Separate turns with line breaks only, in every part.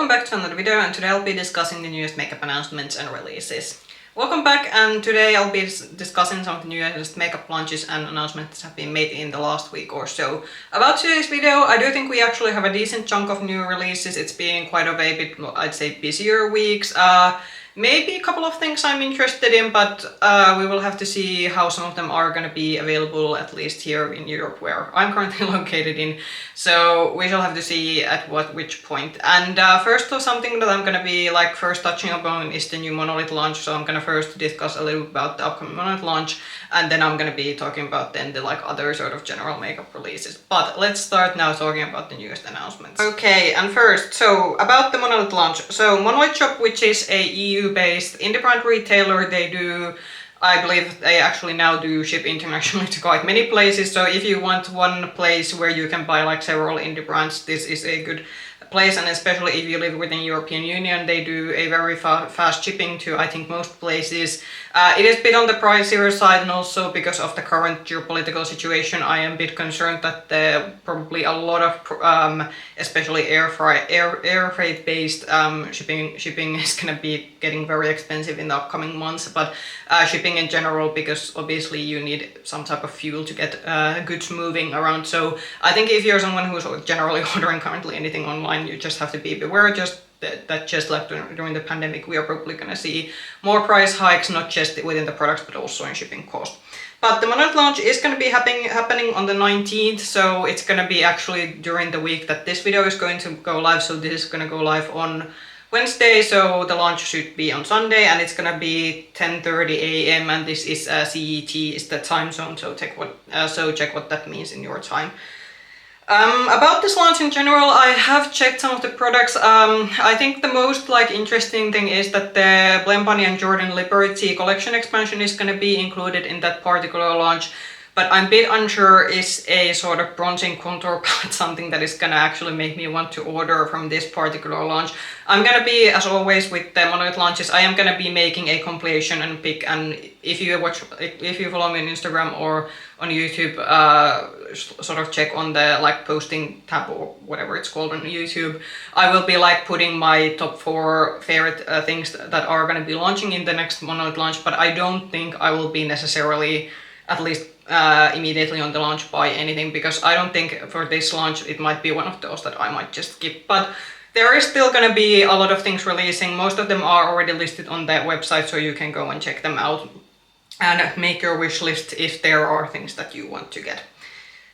Welcome back to another video, and today I'll be discussing the newest makeup announcements and releases. Welcome back, and today I'll be discussing some of the newest makeup launches and announcements that have been made in the last week or so. About today's video, I do think we actually have a decent chunk of new releases. It's been quite of a bit, I'd say, busier weeks. Maybe a couple of things I'm interested in, but we will have to see how some of them are going to be available, at least here in Europe, where I'm currently located in. So we shall have to see at which point. And first of something that I'm going to be first touching upon is the new Monolith launch. So I'm going to first discuss a little about the upcoming Monolith launch, and then I'm going to be talking about then the other sort of general makeup releases. But let's start now talking about the newest announcements. Okay, and first, so about the Monolith launch. So Monolith Shop, which is a EU-based indie brand retailer, they do, I believe they actually now do ship internationally to quite many places. So if you want one place where you can buy several indie brands, this is a good place, and especially if you live within European Union, they do a very fast shipping to, I think, most places. It is a bit on the pricier side, and also because of the current geopolitical situation, I am a bit concerned that probably a lot of, especially air freight based shipping is going to be getting very expensive in the upcoming months. But shipping in general, because obviously you need some type of fuel to get goods moving around. So I think if you're someone who's generally ordering currently anything online, you just have to be beware that just like during the pandemic, we are probably going to see more price hikes, not just within the products, but also in shipping cost. But the Monolith launch is going to be happening on the 19th, so it's going to be actually during the week that this video is going to go live. So this is going to go live on Wednesday, so the launch should be on Sunday, and it's going to be 10:30 a.m. and this is CET is the time zone, so check what that means in your time. About this launch in general, I have checked some of the products. I think the most interesting thing is that the Blame Bunny and Jordan Liberty collection expansion is going to be included in that particular launch. But I'm a bit unsure, is a sort of bronzing contour palette something that is going to actually make me want to order from this particular launch. I'm going to be, as always with the Monolith launches, I am going to be making a compilation and pick, and if you follow me on Instagram or on YouTube, sort of check on the posting tab or whatever it's called on YouTube, I will be putting my top 4 favorite things that are going to be launching in the next Monolith launch, but I don't think I will be necessarily, at least immediately on the launch, buy anything, because I don't think for this launch it might be one of those that I might just skip. But there is still going to be a lot of things releasing. Most of them are already listed on that website, so you can go and check them out and make your wish list if there are things that you want to get.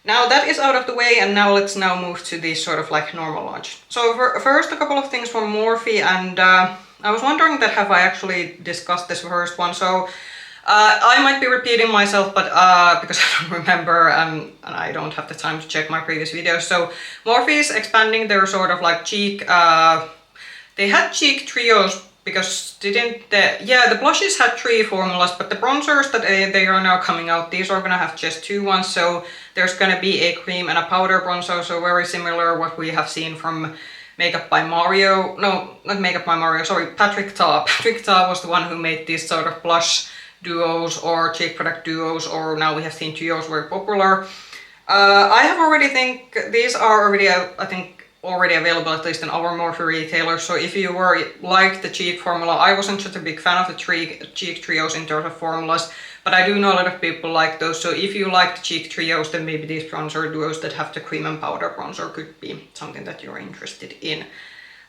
Now that is out of the way, and now let's move to this sort of normal launch. So first, a couple of things from Morphe, and I was wondering that have I actually discussed this first one. So I might be repeating myself, but because I don't remember and I don't have the time to check my previous videos. So Morphe is expanding their sort of cheek, they had cheek trios, because the blushes had 3 formulas, but the bronzers that they are now coming out, these are gonna have just 2 ones. So there's gonna be a cream and a powder bronzer, so very similar what we have seen from Makeup by Mario. No, not Makeup by Mario, sorry, Patrick Ta. Patrick Ta was the one who made these sort of blush duos or cheek product duos, or now we have seen trios very popular. I have already think these are already, I think, already available at least in our Morphe retailer. So if you like the cheek formula, I wasn't such a big fan of the cheek trios in terms of formulas, but I do know a lot of people like those. So if you like the cheek trios, then maybe these bronzer duos that have the cream and powder bronzer could be something that you're interested in.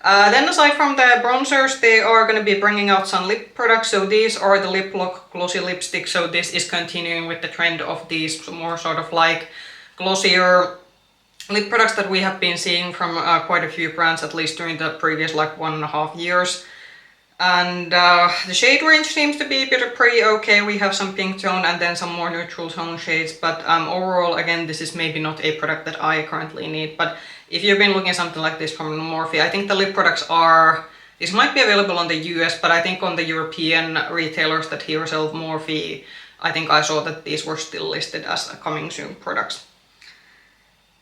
Then aside from the bronzers, they are going to be bringing out some lip products. So these are the Liplock Glossy lipsticks. So this is continuing with the trend of these more sort of glossier lip products that we have been seeing from quite a few brands, at least during the previous 1.5 years. And the shade range seems to be pretty okay. We have some pink tone and then some more neutral tone shades, but overall, again, this is maybe not a product that I currently need. But if you've been looking at something like this from Morphe, I think the lip products this might be available on the US, but I think on the European retailers that here sell Morphe, I think I saw that these were still listed as coming soon products.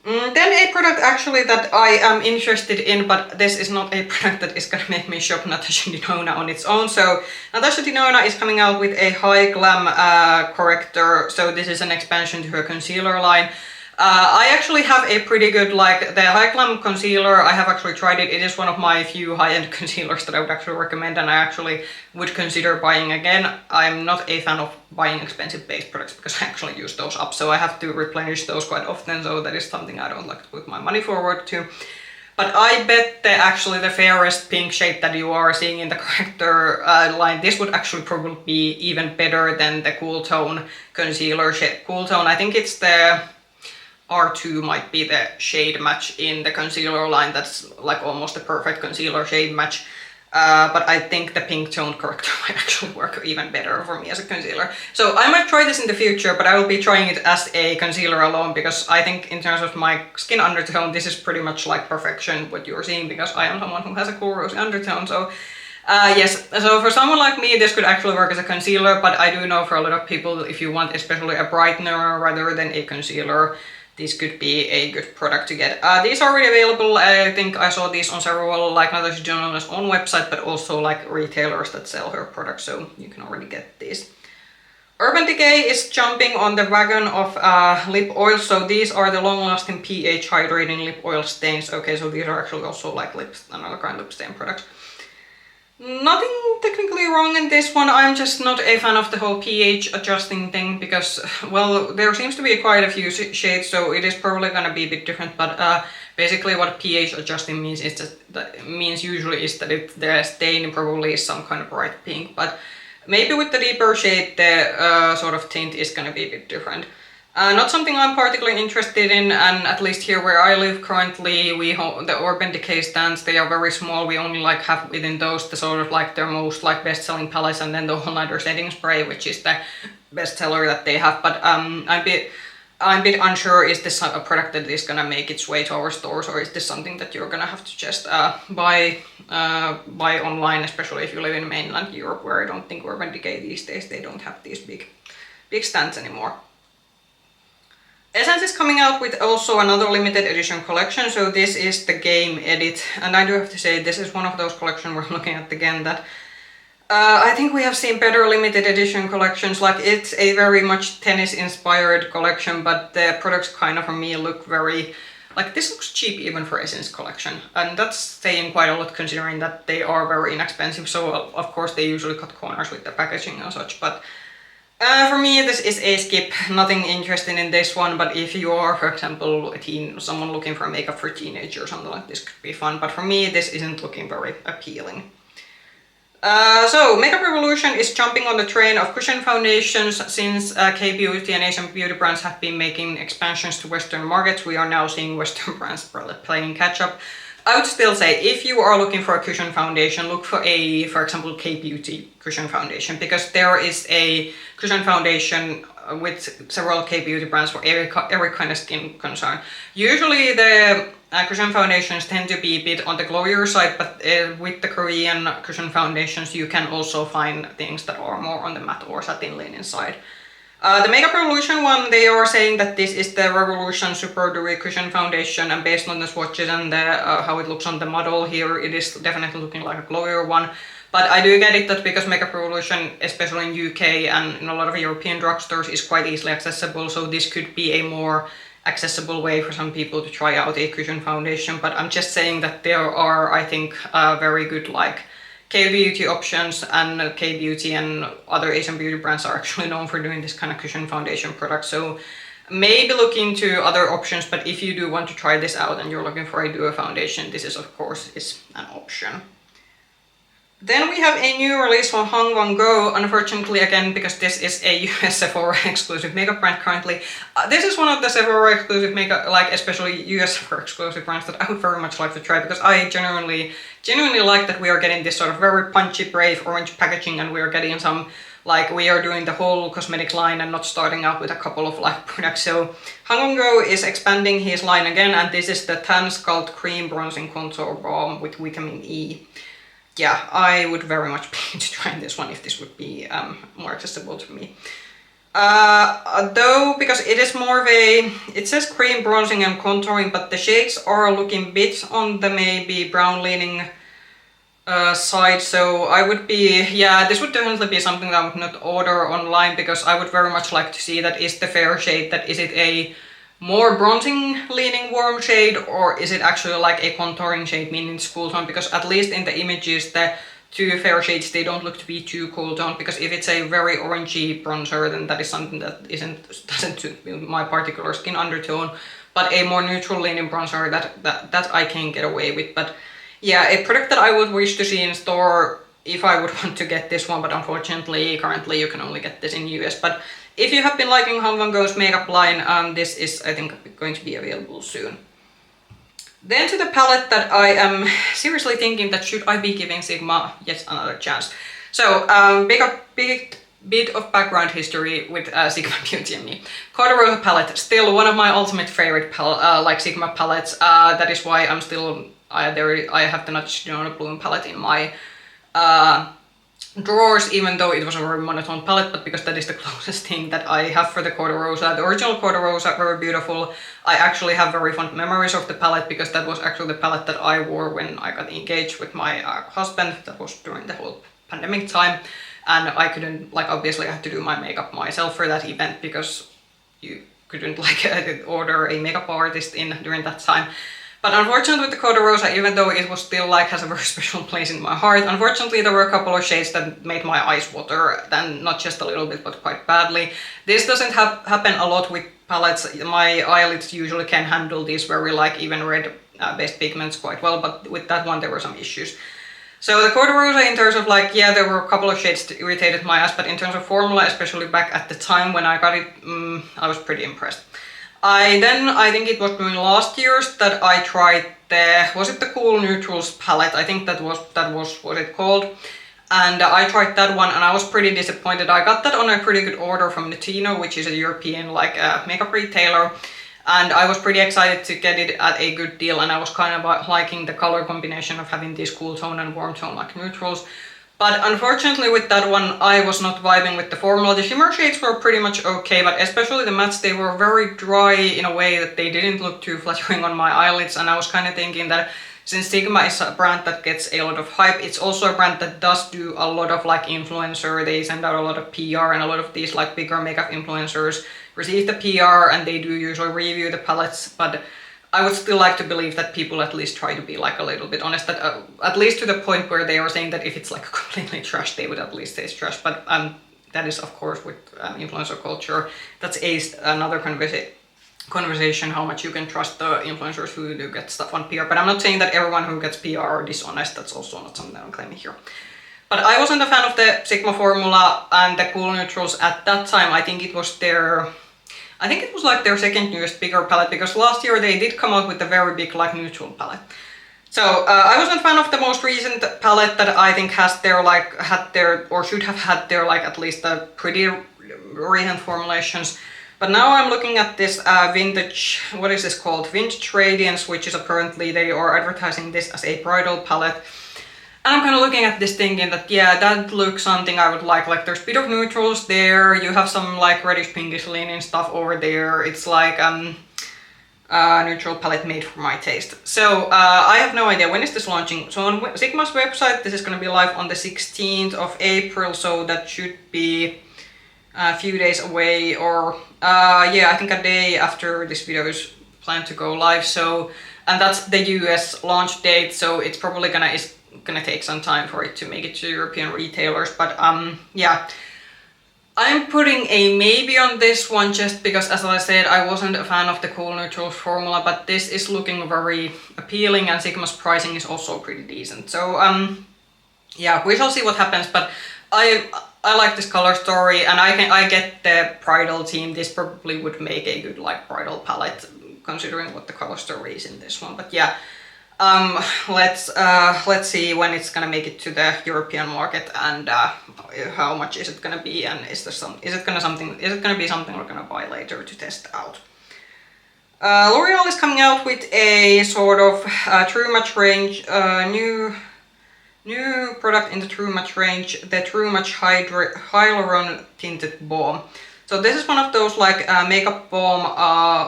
Then a product actually that I am interested in, but this is not a product that is gonna make me shop Natasha Denona on its own. So Natasha Denona is coming out with a HY-GLAM corrector. So this is an expansion to her concealer line. I actually have a pretty good, like, the HY-GLAM concealer. I have actually tried it. It is one of my few high-end concealers that I would actually recommend, and I actually would consider buying again. I'm not a fan of buying expensive base products because I actually use those up, so I have to replenish those quite often, so that is something I don't like to put my money forward to. But I bet that actually the fairest pink shade that you are seeing in the corrector line, this would actually probably be even better than the Cool Tone concealer shade. Cool Tone, I think it's the R2 might be the shade match in the concealer line. That's like almost a perfect concealer shade match. But I think the pink tone corrector might actually work even better for me as a concealer. So I might try this in the future, but I will be trying it as a concealer alone because I think in terms of my skin undertone, this is pretty much like perfection what you're seeing because I am someone who has a cool rosy undertone. So yes, so for someone like me, this could actually work as a concealer, but I do know for a lot of people, if you want especially a brightener rather than a concealer, this could be a good product to get. These are already available. I think I saw these on several, like Natasha Denona's own website, but also like retailers that sell her products, so you can already get these. Urban Decay is jumping on the wagon of lip oils, so these are the long-lasting pH hydrating lip oil stains. Okay, so these are actually also like lips, another kind of lip stain products. Nothing technically wrong in this one. I'm just not a fan of the whole pH adjusting thing because, well, there seems to be quite a few shades, so it is probably gonna be a bit different, but basically what pH adjusting means is that usually is that the stain probably is some kind of bright pink, but maybe with the deeper shade the sort of tint is gonna be a bit different. Not something I'm particularly interested in, and at least here where I live currently, the Urban Decay stands, they are very small. We only like have within those the sort of like their most like best-selling palettes, and then the All Nighter setting spray, which is the best seller that they have. But I'm a bit unsure, is this a product that is gonna make its way to our stores, or is this something that you're gonna have to just buy online, especially if you live in mainland Europe, where I don't think Urban Decay these days, they don't have these big stands anymore. Essence is coming out with also another limited edition collection, so this is the Game Edit, and I do have to say this is one of those collections where I'm looking at again that I think we have seen better limited edition collections. Like, it's a very much tennis inspired collection, but the products kind of for me look very, like, this looks cheap even for Essence collection, and that's saying quite a lot considering that they are very inexpensive, so of course they usually cut corners with the packaging and such, but for me this is a skip. Nothing interesting in this one, but if you are, for example, someone looking for makeup for teenagers or something like this, could be fun, but for me this isn't looking very appealing. So Makeup Revolution is jumping on the train of cushion foundations. Since K-beauty and Asian beauty brands have been making expansions to Western markets, we are now seeing Western brands playing catch up. I would still say if you are looking for a cushion foundation, look for example, K-beauty cushion foundation, because there is a cushion foundation with several K-beauty brands for every kind of skin concern. Usually the cushion foundations tend to be a bit on the glowier side, but with the Korean cushion foundations you can also find things that are more on the matte or satin linen side. The Makeup Revolution one, they are saying that this is the Revolution Superdewy cushion foundation, and based on the swatches and how it looks on the model here, it is definitely looking like a glowier one. But I do get it that because Makeup Revolution, especially in UK and in a lot of European drugstores, is quite easily accessible, so this could be a more accessible way for some people to try out a cushion foundation. But I'm just saying that there are, I think, very good like K-beauty options, and K-beauty and other Asian beauty brands are actually known for doing this kind of cushion foundation product, so maybe look into other options. But if you do want to try this out and you're looking for a duo foundation, this is of course an option. Then we have a new release from VANNGO, unfortunately again, because this is a US Sephora exclusive makeup brand currently. This is one of the Sephora exclusive makeup, like especially US Sephora exclusive brands that I would very much like to try, because I genuinely like that we are getting this sort of very punchy, brave orange packaging, and we are getting some, like, we are doing the whole cosmetic line and not starting out with a couple of like products. So VANNGO is expanding his line again, and this is the Tansculpt Cream Bronzing Contour Balm with vitamin E. Yeah, I would very much be into trying this one if this would be more accessible to me. Though, because it is more of it says cream bronzing and contouring, but the shades are looking a bit on the maybe brown leaning side, so I would be, yeah, this would definitely be something that I would not order online, because I would very much like to see that is the fair shade, that is it a more bronzing leaning warm shade, or is it actually like a contouring shade meaning it's cool tone? Because at least in the images the two fair shades, they don't look to be too cool tone, because if it's a very orangey bronzer, then that is something that doesn't suit my particular skin undertone. But a more neutral leaning bronzer, that I can get away with. But yeah, a product that I would wish to see in store if I would want to get this one, but unfortunately currently you can only get this in US. But if you have been liking VANNGO's makeup line, this is, I think, going to be available soon. Then to the palette that I am seriously thinking that should I be giving Sigma yet another chance. So big bit of background history with Sigma Beauty and me. Code Rosa palette, still one of my ultimate favorite Sigma palettes. That is why I'm still I have the Denona Bloom palette in my drawers, even though it was a very monotone palette, but because that is the closest thing that I have for the Code Rosa. The original Code Rosa, very beautiful. I actually have very fond memories of the palette, because that was actually the palette that I wore when I got engaged with my husband. That was during the whole pandemic time, and I couldn't, like, obviously I had to do my makeup myself for that event, because you couldn't like order a makeup artist in during that time. But unfortunately with the Code Rosa, even though it was still like has a very special place in my heart, unfortunately there were a couple of shades that made my eyes water, then not just a little bit but quite badly. This doesn't happen a lot with palettes. My eyelids usually can handle these very like even red based pigments quite well, but with that one there were some issues. So the Code Rosa, in terms of like, yeah, there were a couple of shades that irritated my eyes, but in terms of formula, especially back at the time when I got it, I was pretty impressed. I think it was during last year's that I tried was it the Cool Neutrals palette? I think that was what it called. And I tried that one and I was pretty disappointed. I got that on a pretty good order from Notino, which is a European like makeup retailer. And I was pretty excited to get it at a good deal, and I was kind of liking the color combination of having these cool tone and warm tone like neutrals. But unfortunately with that one, I was not vibing with the formula. The shimmer shades were pretty much okay, but especially the mattes, they were very dry in a way that they didn't look too flattering on my eyelids. And I was kind of thinking that since Sigma is a brand that gets a lot of hype, it's also a brand that does do a lot of like influencer. They send out a lot of PR, and a lot of these like bigger makeup influencers receive the PR and they do usually review the palettes. But I would still like to believe that people at least try to be like a little bit honest, that at least to the point where they are saying that if it's like completely trash, they would at least say it's trash. But that is of course with influencer culture, that's another conversation how much you can trust the influencers who do get stuff on PR. But I'm not saying that everyone who gets PR are dishonest. That's also not something that I'm claiming here. But I wasn't a fan of the Sigma formula and the Cool Neutrals at that time. I think it was like their second newest bigger palette, because last year they did come out with a very big like neutral palette. So I wasn't a fan of the most recent palette that I think should have had their like at least the pretty recent formulations. But now I'm looking at this vintage, what is this called? Vintage Radiance, which is apparently they are advertising this as a bridal palette. And I'm kind of looking at this thinking that, yeah, that looks something I would like. Like there's a bit of neutrals there, you have some like reddish pinkish leaning stuff over there. It's like a neutral palette made for my taste. So I have no idea when is this launching. So on Sigma's website this is going to be live on the 16th of April, so that should be a few days away, or yeah, I think a day after this video is planned to go live. So, and that's the US launch date, so it's probably gonna take some time for it to make it to European retailers. But yeah, I'm putting a maybe on this one just because, as I said, I wasn't a fan of the Cool Neutrals formula, but this is looking very appealing and Sigma's pricing is also pretty decent. So yeah, we shall see what happens. But I like this color story, and I get the bridal theme. This probably would make a good like bridal palette, considering what the color story is in this one. But yeah, let's see when it's gonna make it to the European market, and how much is it gonna be, and is it gonna be something we're gonna buy later to test out. Loreal is coming out with a sort of True Match range, new product in the True Match range, the True Match Hyaluron Tinted Balm. So this is one of those like makeup balm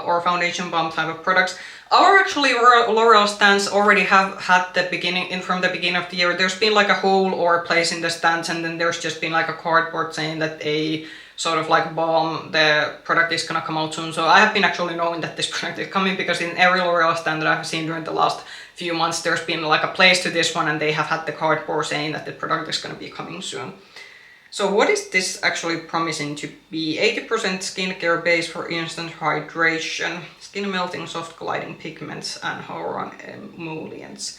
or foundation balm type of products. Our actually Loreal stands already have had from the beginning of the year. There's been like a hole or a place in the stands, and then there's just been like a cardboard saying that a sort of like Balm, the product is gonna come out soon. So I have been actually knowing that this product is coming because in every L'Oreal stand that I've seen during the last few months, there's been like a place to this one and they have had the cardboard saying that the product is gonna be coming soon. So what is this actually promising to be? 80% skincare base for instant hydration, skin melting, soft gliding pigments and hyaluron emollients.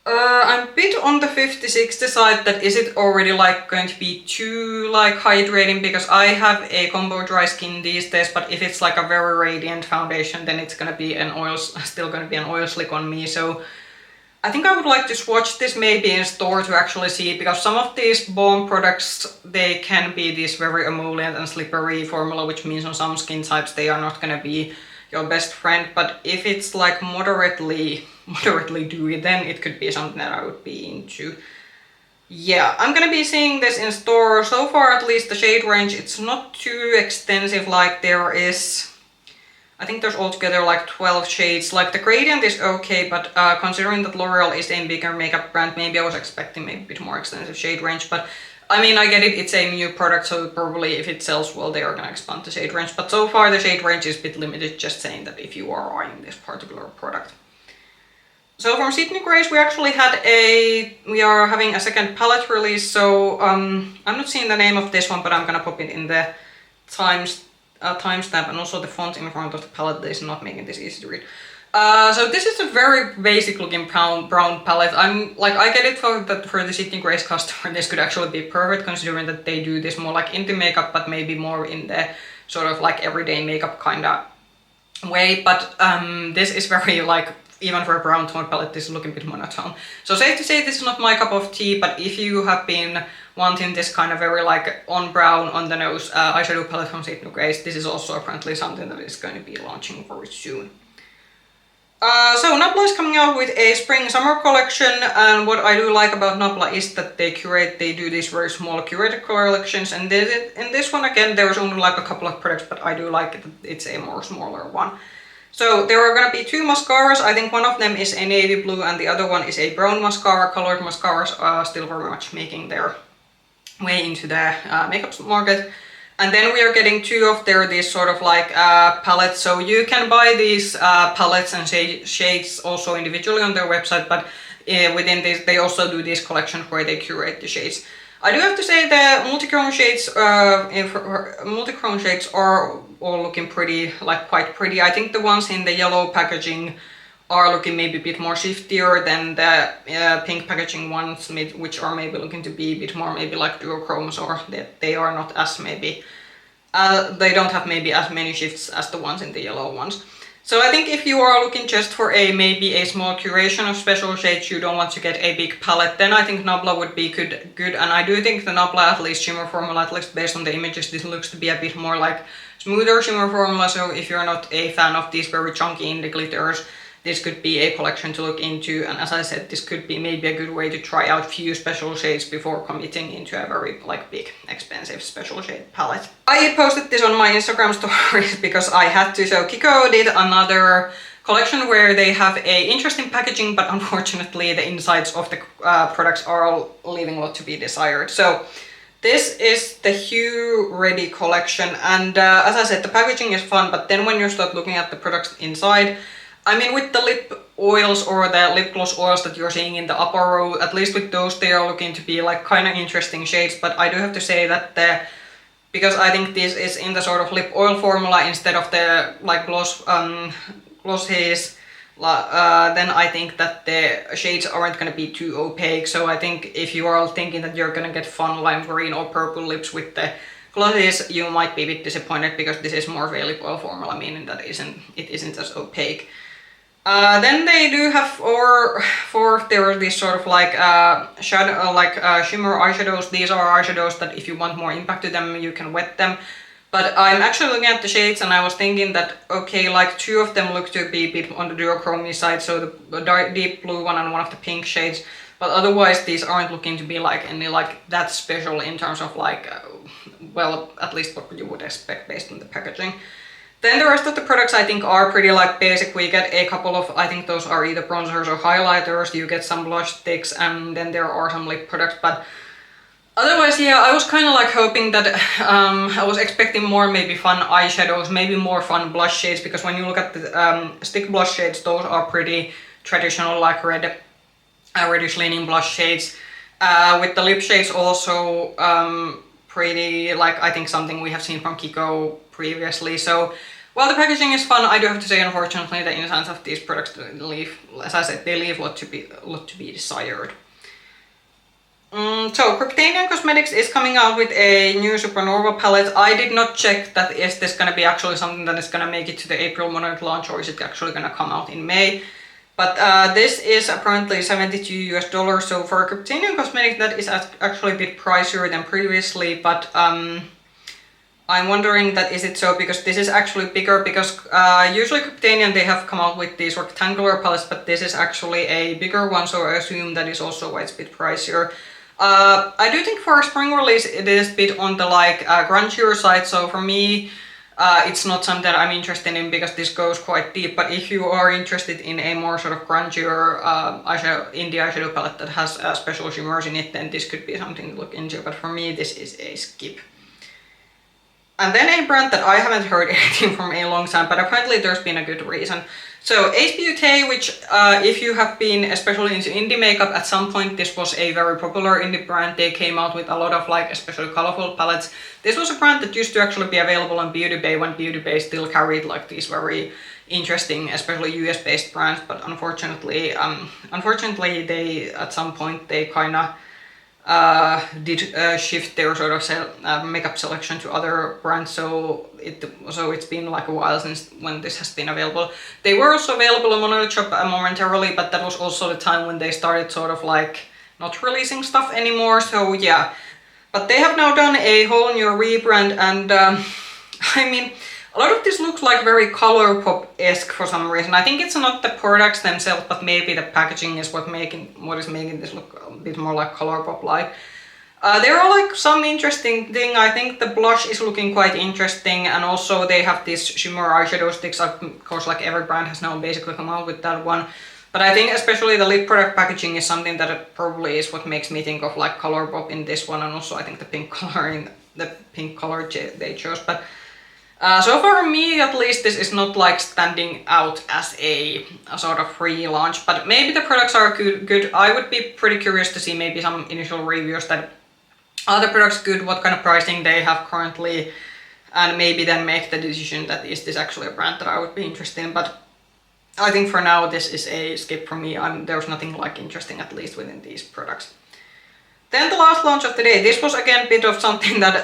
I'm a bit on the 50-60 side that is it already like going to be too like hydrating, because I have a combo dry skin these days, but if it's like a very radiant foundation then it's gonna be an oil, still gonna be an oil slick on me. So I think I would like to swatch this maybe in store to actually see, because some of these Balm products, they can be this very emollient and slippery formula, which means on some skin types they are not gonna be your best friend. But if it's like moderately dewy, then it could be something that I would be into. Yeah, I'm gonna be seeing this in store. So far at least the shade range, it's not too extensive, like there is, I think there's altogether like 12 shades. Like the gradient is okay, but considering that L'Oreal is a bigger makeup brand, maybe I was expecting maybe a bit more extensive shade range. But I mean, I get it, it's a new product, so probably if it sells well, they are gonna expand the shade range. But so far the shade range is a bit limited, just saying that if you are eyeing this particular product. So from Sydney Grace, we actually we are having a second palette release. So I'm not seeing the name of this one, but I'm gonna pop it in the timestamp, and also the font in front of the palette is not making this easy to read. So this is a very basic looking brown palette. I get it for the Sydney Grace customer, this could actually be perfect considering that they do this more like indie makeup, but maybe more in the sort of like everyday makeup kind of way. But this is very like, even for a brown tone palette, this is looking a bit monotone. So safe to say this is not my cup of tea, but if you have been wanting this kind of very like on brown, on the nose eyeshadow palette from Sydney Grace, this is also apparently something that is going to be launching very soon. So Nabla is coming out with a spring-summer collection, and what I do like about Nabla is that they do these very small curated collections, and in this one again there's only like a couple of products, but I do like it, it's a more smaller one. So there are gonna be two mascaras. I think one of them is a navy blue and the other one is a brown mascara. Colored mascaras are still very much making their way into the makeup market. And then we are getting two of these sort of like palettes. So you can buy these palettes and shades also individually on their website, but within this they also do this collection where they curate the shades. I do have to say the multichrome shades are all looking pretty, like quite pretty. I think the ones in the yellow packaging are looking maybe a bit more shiftier than the pink packaging ones, which are maybe looking to be a bit more maybe like duochromes, or that they are not as maybe, they don't have maybe as many shifts as the ones in the yellow ones. So I think if you are looking just for maybe a small curation of special shades, you don't want to get a big palette, then I think Nabla would be good. And I do think the Nabla, at least shimmer formula, at least based on the images, this looks to be a bit more like smoother shimmer formula. So if you're not a fan of these very chunky indie glitters, this could be a collection to look into. And as I said, this could be maybe a good way to try out few special shades before committing into a very like big expensive special shade palette. I posted this on my Instagram stories because I had to. So Kiko did another collection where they have a interesting packaging, but unfortunately the insides of the products are all leaving a lot to be desired. So this is the Hue Ready collection, and as I said, the packaging is fun, but then when you start looking at the products inside, I mean, with the lip oils or the lip gloss oils that you're seeing in the upper row, at least with those, they are looking to be like kind of interesting shades. But I do have to say that because I think this is in the sort of lip oil formula instead of the like glosses, then I think that the shades aren't going to be too opaque. So I think if you are thinking that you're going to get fun lime green or purple lips with the glosses, you might be a bit disappointed, because this is more of a lip oil formula, meaning that it isn't as opaque. Then they do have there are these sort of like shimmer eyeshadows. These are eyeshadows that if you want more impact to them, you can wet them. But I'm actually looking at the shades and I was thinking that, okay, like two of them look to be a bit on the duochrome side, so the deep blue one and one of the pink shades. But otherwise these aren't looking to be like any like that special in terms of like, well, at least what you would expect based on the packaging. Then the rest of the products I think are pretty like basic. We get a couple of, I think those are either bronzers or highlighters. You get some blush sticks, and then there are some lip products. But Otherwise, yeah, I was kind of like hoping that I was expecting more maybe fun eyeshadows, maybe more fun blush shades, because when you look at the stick blush shades, those are pretty traditional, like reddish leaning blush shades. With the lip shades also pretty, like I think something we have seen from Kiko previously. So while the packaging is fun, I do have to say unfortunately that in terms of these products, leave, as I said, they leave a lot to be desired. So Kryptein Cosmetics is coming out with a new Supernova palette. I did not check that is this gonna be actually something that is gonna make it to the April Monolith launch, or is it actually gonna come out in May. But this is apparently $72 US. So for Kryptein Cosmetics, that is actually a bit pricier than previously, but I'm wondering that is it so because this is actually bigger, because usually Kryptein, they have come out with these rectangular palettes, but this is actually a bigger one, so I assume that is also why it's a bit pricier. I do think for a spring release it is a bit on the like grungier side, so for me it's not something that I'm interested in because this goes quite deep, but if you are interested in a more sort of grungier indie eyeshadow palette that has special shimmers in it, then this could be something to look into, but for me this is a skip. And then a brand that I haven't heard anything from a long time, but apparently there's been a good reason. So HY-GLAM, which if you have been especially into indie makeup, at some point this was a very popular indie brand. They came out with a lot of like especially colorful palettes. This was a brand that used to actually be available on Beauty Bay when Beauty Bay still carried like these very interesting, especially US based brands, but unfortunately, they at some point they kind of did shift their sort of makeup selection to other brands, so it's been like a while since when this has been available. They were also available on Monolith Shop momentarily, but that was also the time when they started sort of like not releasing stuff anymore, so yeah. But they have now done a whole new rebrand, and I mean, a lot of this looks like very Colourpop-esque for some reason. I think it's not the products themselves, but maybe the packaging is what is making this look a bit more like Colourpop-like. There are like some interesting thing. I think the blush is looking quite interesting, and also they have these shimmer eyeshadow sticks. Of course, like every brand has now basically come out with that one. But I think especially the lip product packaging is something that probably is what makes me think of like Colourpop in this one, and also I think the pink color they chose. But so for me, at least, this is not like standing out as a sort of relaunch, but maybe the products are good. I would be pretty curious to see maybe some initial reviews that are the products good, what kind of pricing they have currently, and maybe then make the decision that is this actually a brand that I would be interested in. But I think for now this is a skip for me. There's nothing like interesting, at least within these products. Then the last launch of the day. This was again a bit of something that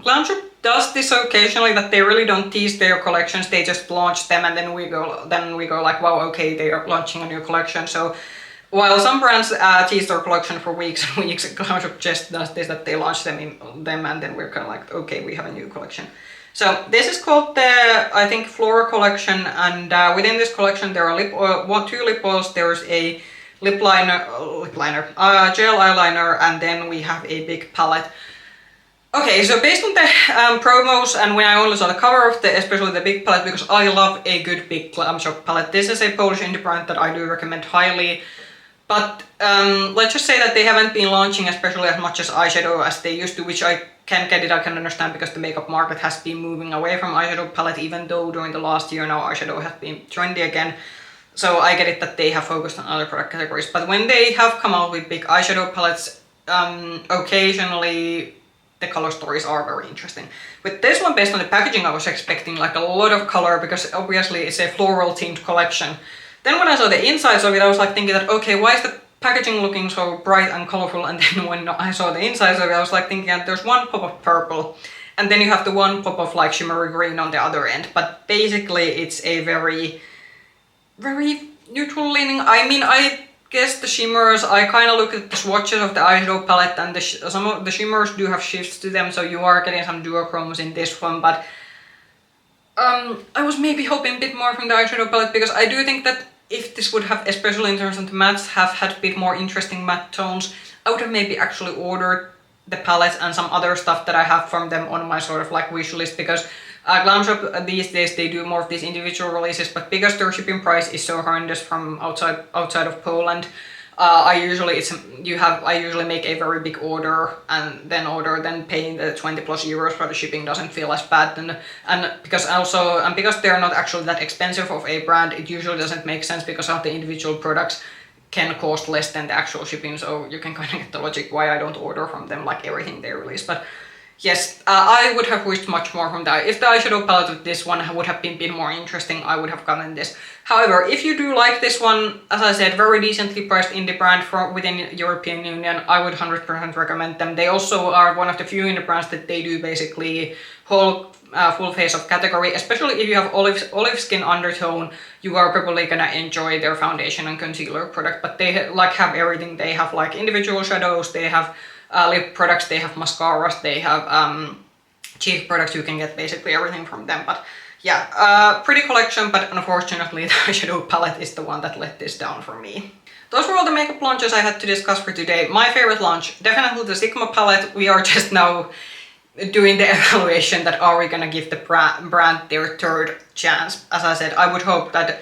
GlamShop does this occasionally, that they really don't tease their collections, they just launch them, and then we go like, wow, okay, they are launching a new collection. So while some brands tease their collection for weeks and weeks, GlamShop just does this, that they launch them and then we're kind of like, okay, we have a new collection. So this is called the, I think, Flora collection, and within this collection there are two lip oils, there's a gel eyeliner, and then we have a big palette. Okay, so based on the promos, and when I only saw the cover of especially the big palette, because I love a good big GlamShop palette. This is a Polish indie brand that I do recommend highly. But let's just say that they haven't been launching especially as much as eyeshadow as they used to, which I can get it, I can understand, because the makeup market has been moving away from eyeshadow palette, even though during the last year now eyeshadow has been trendy again. So I get it that they have focused on other product categories. But when they have come out with big eyeshadow palettes, occasionally the color stories are very interesting. With this one, based on the packaging, I was expecting like a lot of color, because obviously it's a floral themed collection. Then when I saw the insides of it, I was like thinking that, okay, why is the packaging looking so bright and colorful? And then when I saw the insides of it, I was like thinking that there's one pop of purple, and then you have the one pop of like shimmery green on the other end. But basically it's a very, very neutral leaning. I mean, I guess the shimmers, I kind of look at the swatches of the eyeshadow palette, and some of the shimmers do have shifts to them, so you are getting some duochromes in this one, but I was maybe hoping a bit more from the eyeshadow palette, because I do think that if this would have, especially in terms of the mattes, have had a bit more interesting matte tones, I would have maybe actually ordered the palettes and some other stuff that I have from them on my sort of like wish list, because GlamShop these days they do more of these individual releases, but because their shipping price is so horrendous from outside of Poland, I usually make a very big order and then paying the 20 plus euros for the shipping doesn't feel as bad. And because they're not actually that expensive of a brand, it usually doesn't make sense because of the individual products can cost less than the actual shipping, so you can kind of get the logic why I don't order from them like everything they release. But yes, I would have wished much more from that. If the eyeshadow palette with this one would have been a bit more interesting, I would have gotten this. However, if you do like this one, as I said, very decently priced indie brand from within European Union, I would 100% recommend them. They also are one of the few indie brands that they do basically whole full face of category, especially if you have olive skin undertone, you are probably gonna enjoy their foundation and concealer product, but they like have everything. They have like individual shadows, they have lip products, they have mascaras, they have cheek products. You can get basically everything from them. But yeah, pretty collection, but unfortunately the eyeshadow palette is the one that let this down for me. Those were all the makeup launches I had to discuss for today. My favorite launch, definitely the Sigma palette. We are just now doing the evaluation that are we gonna give the brand their third chance. As I said, I would hope that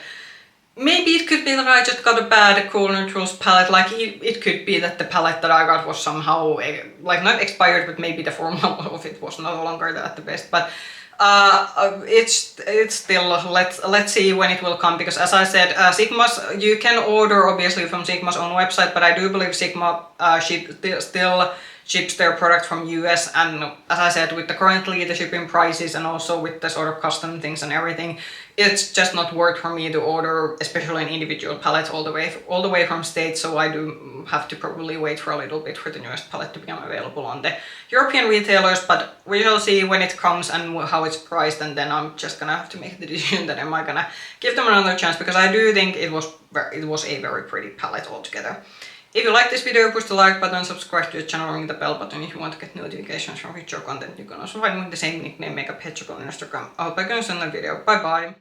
maybe it could be that I just got a bad Cool Neutrals palette. Like it could be that the palette that I got was somehow like not expired, but maybe the formula of it was no longer at the best. But it's still, let's see when it will come, because as I said, Sigma's, you can order obviously from Sigma's own website, but I do believe Sigma still ships their product from US, and as I said, with currently the shipping prices and also with the sort of custom things and everything, it's just not worth for me to order, especially an individual palette all the way from States. So I do have to probably wait for a little bit for the newest palette to become available on the European retailers, but we shall see when it comes and how it's priced, and then I'm just gonna have to make the decision that am I gonna give them another chance, because I do think it was a very pretty palette altogether. If you like this video, push the like button, subscribe to the channel, ring the bell button if you want to get notifications from future content. You can also find me with the same nickname, Makeup Hedgehog on Instagram. I hope I can see you in the video. Bye bye!